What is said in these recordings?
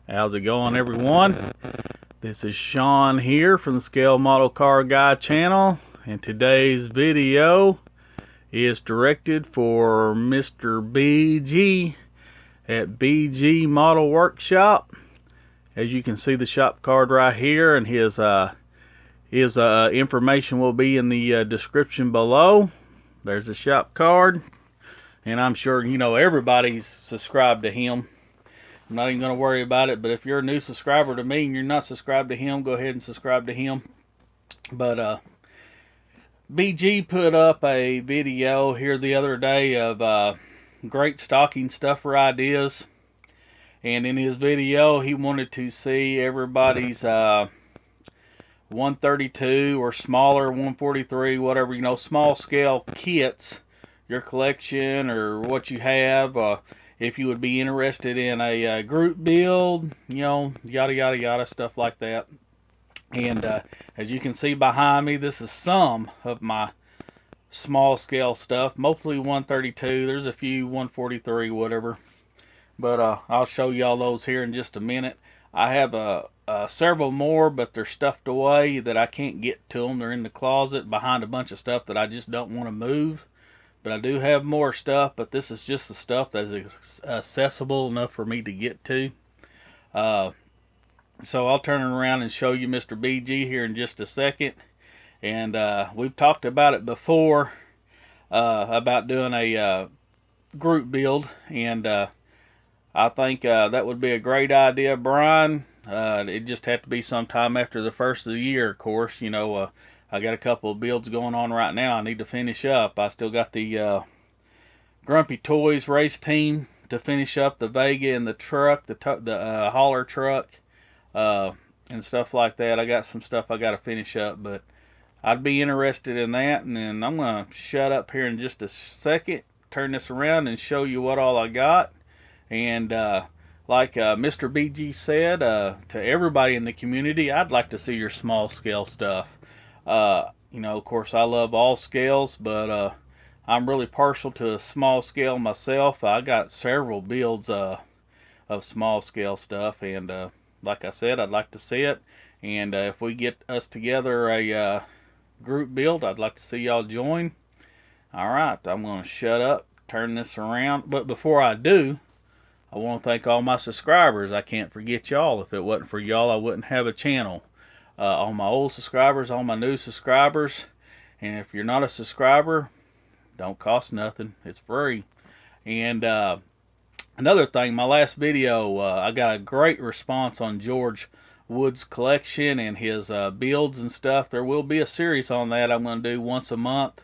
How's it going, everyone? This is Sean here from the Scale Model Car Guy channel, and today's video is directed for Mr. BG at BG Model Workshop. As you can see, the shop card right here, and his information will be in the description below. There's the shop card, and I'm sure you know everybody's subscribed to him. I'm not even going to worry about it, but if you're a new subscriber to me and you're not subscribed to him, go ahead and subscribe to him. But BG put up a video here the other day of great stocking stuffer ideas, and in his video he wanted to see everybody's 132 or smaller, 143, whatever, you know, small scale kits, your collection or what you have. If you would be interested in a group build, you know, yada yada yada, stuff like that. And as you can see behind me, this is some of my small scale stuff, mostly 132. There's a few 143, whatever, but I'll show you all those here in just a minute. I have several more, but they're stuffed away that I can't get to them. They're in the closet behind a bunch of stuff that I just don't want to move. But I do have more stuff, but this is just the stuff that is accessible enough for me to get to. So I'll turn it around and show you Mr. BG here in just a second. And we've talked about it before, about doing a group build. And I think that would be a great idea, Brian. It just had to be sometime after the first of the year, of course. You know, I got a couple of builds going on right now I need to finish up. I still got the Grumpy Toys race team to finish up, the Vega and the truck, the hauler truck, and stuff like that. I got some stuff I got to finish up, but I'd be interested in that. And then I'm going to shut up here in just a second, turn this around and show you what all I got. And like Mr. BG said, to everybody in the community, I'd like to see your small scale stuff. You know, of course, I love all scales, but I'm really partial to a small scale myself. I got several builds of small scale stuff, and like I said, I'd like to see it. And if we get us together a group build, I'd like to see y'all join. Alright, I'm going to shut up, turn this around. But before I do, I want to thank all my subscribers. I can't forget y'all. If it wasn't for y'all, I wouldn't have a channel. All my old subscribers, all my new subscribers. And if you're not a subscriber, don't cost nothing. It's free. And another thing, my last video, I got a great response on George Wood's collection and his builds and stuff. There will be a series on that I'm going to do once a month.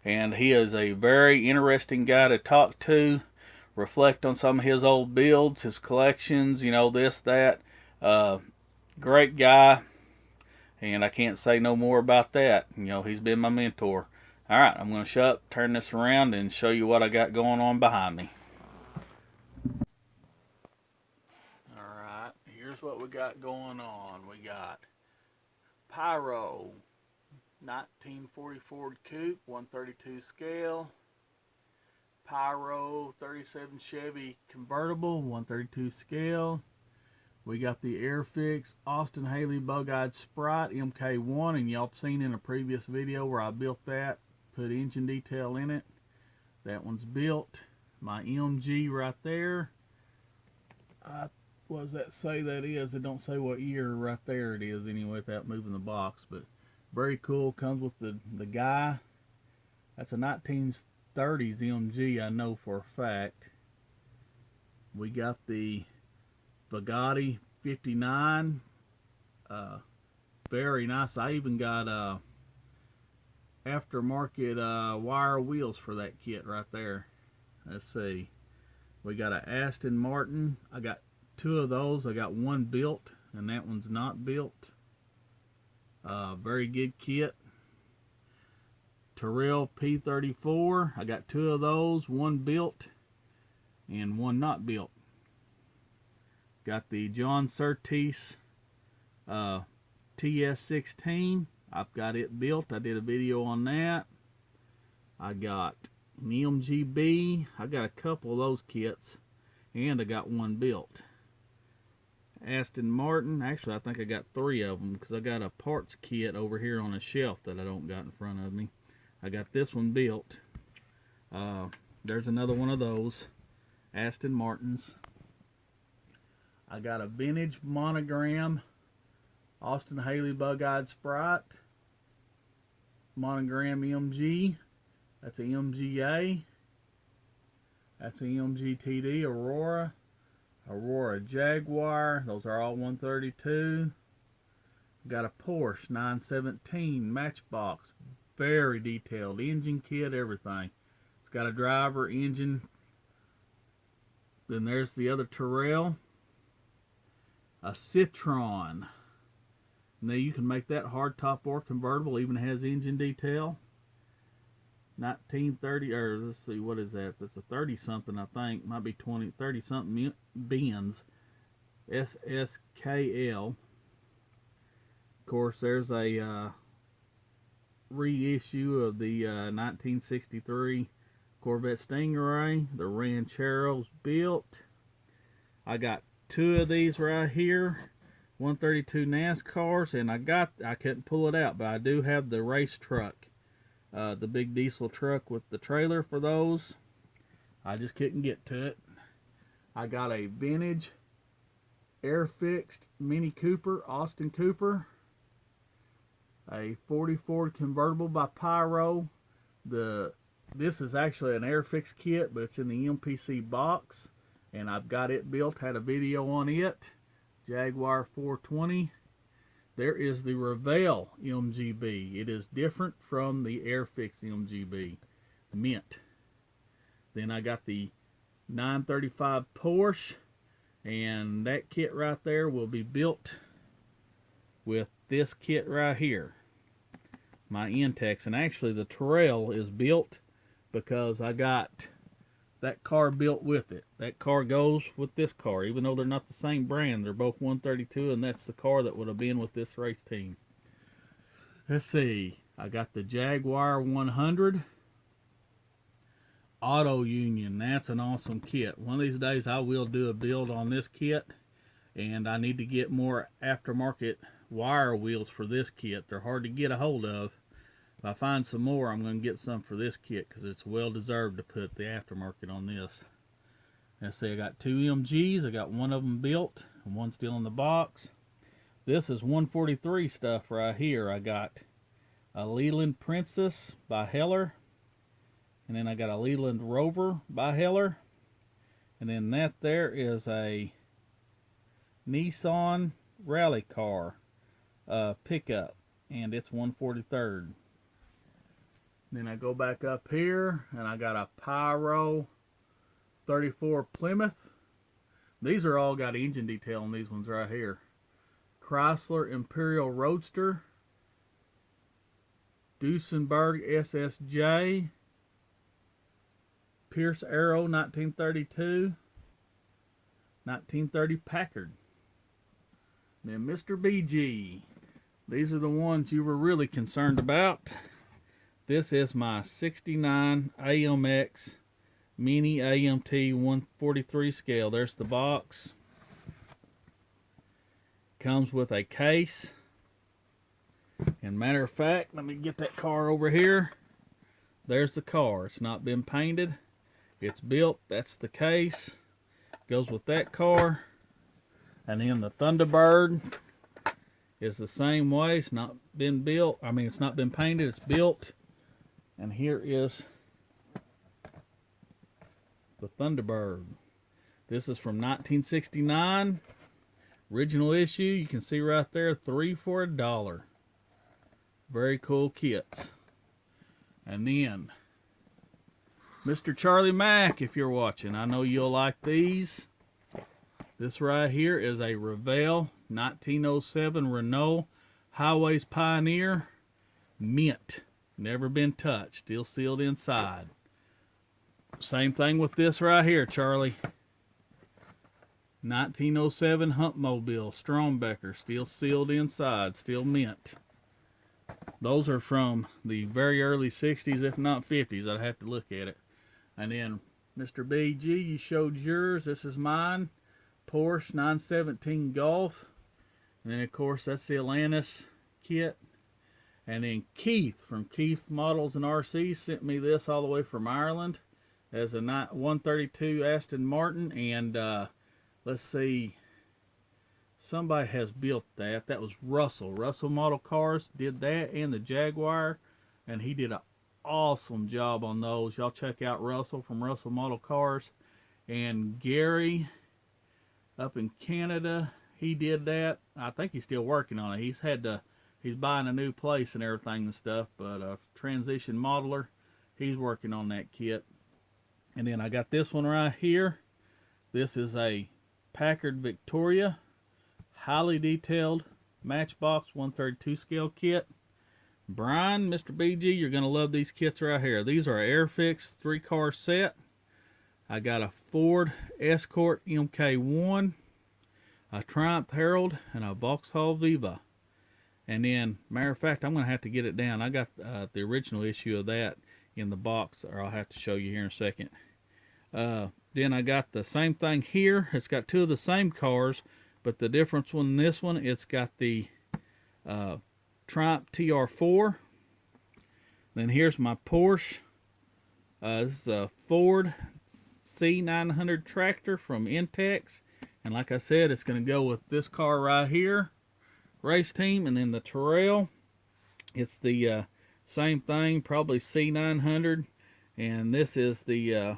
And he is a very interesting guy to talk to. Reflect on some of his old builds, his collections, you know, this, that. Great guy. And I can't say no more about that. You know, he's been my mentor. Alright, I'm going to shut up, turn this around, and show you what I got going on behind me. Alright, here's what we got going on. We got Pyro, 1940 Ford Coupe, 132 scale. Pyro 37 Chevy convertible, 132 scale. We got the Airfix Austin Haley Bug-Eyed Sprite MK1, and y'all seen in a previous video where I built that, put engine detail in it. That one's built. My MG right there. What does that say that is? It don't say what year right there it is anyway without moving the box, but very cool. Comes with the guy. That's a 1930s MG, I know for a fact. We got the Bugatti 59, very nice. I even got aftermarket wire wheels for that kit right there. Let's see, we got a Aston Martin. I got two of those. I got one built, and that one's not built. Very good kit. Terrell P34. I got two of those, one built and one not built. Got the John Surtees TS16. I've got it built. I did a video on that. I got an MGB. I got a couple of those kits, and I got one built. Aston Martin. Actually, I think I got three of them because I got a parts kit over here on a shelf that I don't got in front of me. I got this one built. There's another one of those Aston Martins. I got a vintage monogram Austin Haley Bug-Eyed Sprite monogram MG. That's a MGA. That's a MGTD Aurora. Aurora Jaguar. Those are all 132. Got a Porsche 917 Matchbox. Very detailed. Engine kit, everything. It's got a driver, engine. Then there's the other Terrell. A Citron. Now you can make that hardtop or convertible. Even has engine detail. 1930, or let's see, what is that? That's a 30 something, I think. Might be 20, 30 something Benz SSKL. Of course, there's a reissue of the 1963 Corvette Stingray. The Ranchero's built. I got two of these right here, 132 NASCARs, and I couldn't pull it out, but I do have the race truck. The big diesel truck with the trailer for those. I just couldn't get to it. I got a vintage air-fixed Mini Cooper, Austin Cooper. A 40 Ford convertible by Pyro. This is actually an air-fixed kit, but it's in the MPC box. And I've got it built, had a video on it. Jaguar 420. There is the Revell MGB. It is different from the air-fixed MGB. Mint. Then I got the 935 Porsche, and that kit right there will be built with this kit right here, my Intex. And actually the Terrell is built because I got that car built with it. That car goes with this car, even though they're not the same brand. They're both 132, and that's the car that would have been with this race team. Let's see. I got the Jaguar 100 Auto Union. That's an awesome kit. One of these days I will do a build on this kit, and I need to get more aftermarket wire wheels for this kit. They're hard to get a hold of. If I find some more, I'm going to get some for this kit because it's well deserved to put the aftermarket on this. Let's see, I got two MGs. I got one of them built and one still in the box. This is 143 stuff right here. I got a Leland Princess by Heller. And then I got a Leland Rover by Heller. And then that there is a Nissan Rally Car pickup. And it's 143rd. Then I go back up here and I got a Pyro 34 Plymouth. These are all got engine detail on these ones right here. Chrysler Imperial Roadster. Duesenberg SSJ. Pierce Arrow 1932. 1930 Packard. Then Mr. BG. These are the ones you were really concerned about. This is my 69 AMX Mini AMT 143 scale. There's the box. Comes with a case. And matter of fact, let me get that car over here. There's the car. It's not been painted. It's built. That's the case. Goes with that car. And then the Thunderbird is the same way. It's not been built. I mean, it's not been painted. It's built. And here is the Thunderbird. This is from 1969. Original issue. You can see right there, 3 for $1. Very cool kits. And then Mr. Charlie Mack, if you're watching, I know you'll like these. This right here is a Revell 1907 Renault Highways Pioneer, mint, never been touched, still sealed inside. Same thing with this right here, Charlie. 1907 Humpmobile Strombecker, still sealed inside, still mint. Those are from the very early 60s, if not 50s. I'd have to look at it. And then, Mr. BG, you showed yours. This is mine. Porsche 917 Golf. And then, of course, that's the Atlantis kit. And then Keith from Keith Models and RC sent me this all the way from Ireland as a 132 Aston Martin. And let's see, somebody has built that. That was Russell. Russell Model Cars did that, and the Jaguar, and he did an awesome job on those. Y'all check out Russell from Russell Model Cars. And Gary up in Canada, he did that. I think he's still working on it. He's buying a new place and everything and stuff, but a transition modeler, he's working on that kit. And then I got this one right here. This is a Packard Victoria highly detailed Matchbox 132 scale kit. Brian, Mr. BG, you're going to love these kits right here. These are Airfix 3-car set. I got a Ford Escort MK1, a Triumph Herald, and a Vauxhall Viva. And then, matter of fact, I'm going to have to get it down. I got the original issue of that in the box, or I'll have to show you here in a second. Then I got the same thing here. It's got two of the same cars, but the difference in this one, it's got the Triumph TR4. Then here's my Porsche. This is a Ford C900 tractor from Intex. And like I said, it's going to go with this car right here, Race Team. And then the Terrell, it's the same thing, probably C900. And this is the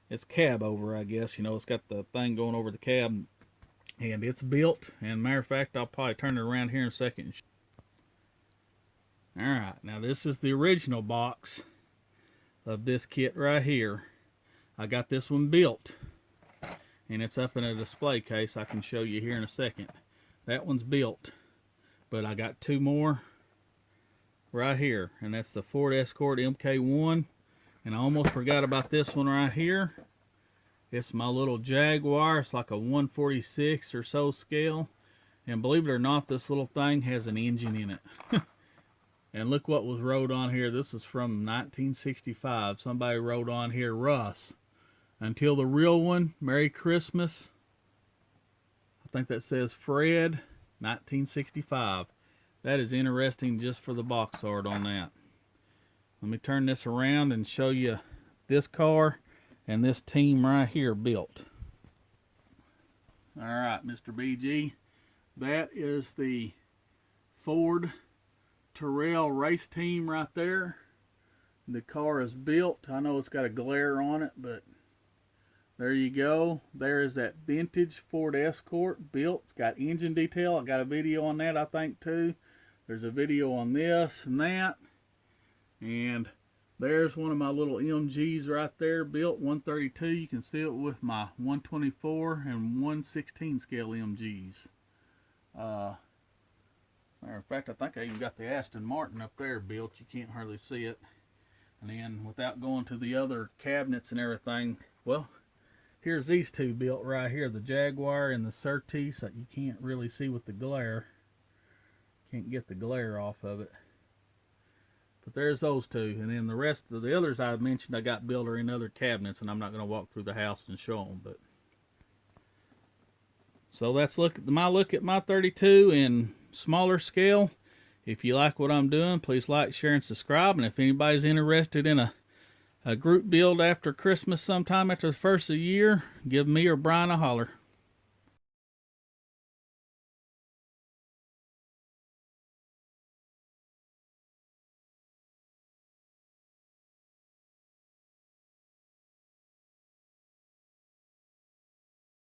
it's cab over, I guess. You know, it's got the thing going over the cab, and it's built. And matter of fact, I'll probably turn it around here in a second. Alright, now this is the original box of this kit right here. I got this one built, and it's up in a display case. I can show you here in a second. That one's built, but I got two more right here, and that's the Ford Escort MK1. And I almost forgot about this one right here. It's my little Jaguar. It's like a 146 or so scale. And believe it or not, this little thing has an engine in it. And look what was wrote on here. This is from 1965. Somebody wrote on here, Russ, until the real one, Merry Christmas. I think that says Fred, 1965. That is interesting just for the box art on that. Let me turn this around and show you this car and this team right here built. Alright, Mr. BG, that is the Ford Terrell Race Team right there. The car is built. I know it's got a glare on it, but there you go. There is that vintage Ford Escort built. It's got engine detail. I got a video on that, I think, too. There's a video on this and that. And there's one of my little MGs right there, built 132. You can see it with my 124 and 116 scale MGs. Matter of fact, I think I even got the Aston Martin up there built. You can't hardly see it. And then without going to the other cabinets and everything, well, here's these two built right here, the Jaguar and the Surtees. You can't really see with the glare. Can't get the glare off of it. But there's those two, and then the rest of the others I mentioned I got built are in other cabinets, and I'm not going to walk through the house and show them. But so that's my look at my 32 in smaller scale. If you like what I'm doing, please like, share, and subscribe. And if anybody's interested in a group build after Christmas, sometime after the first of the year, give me or Brian a holler.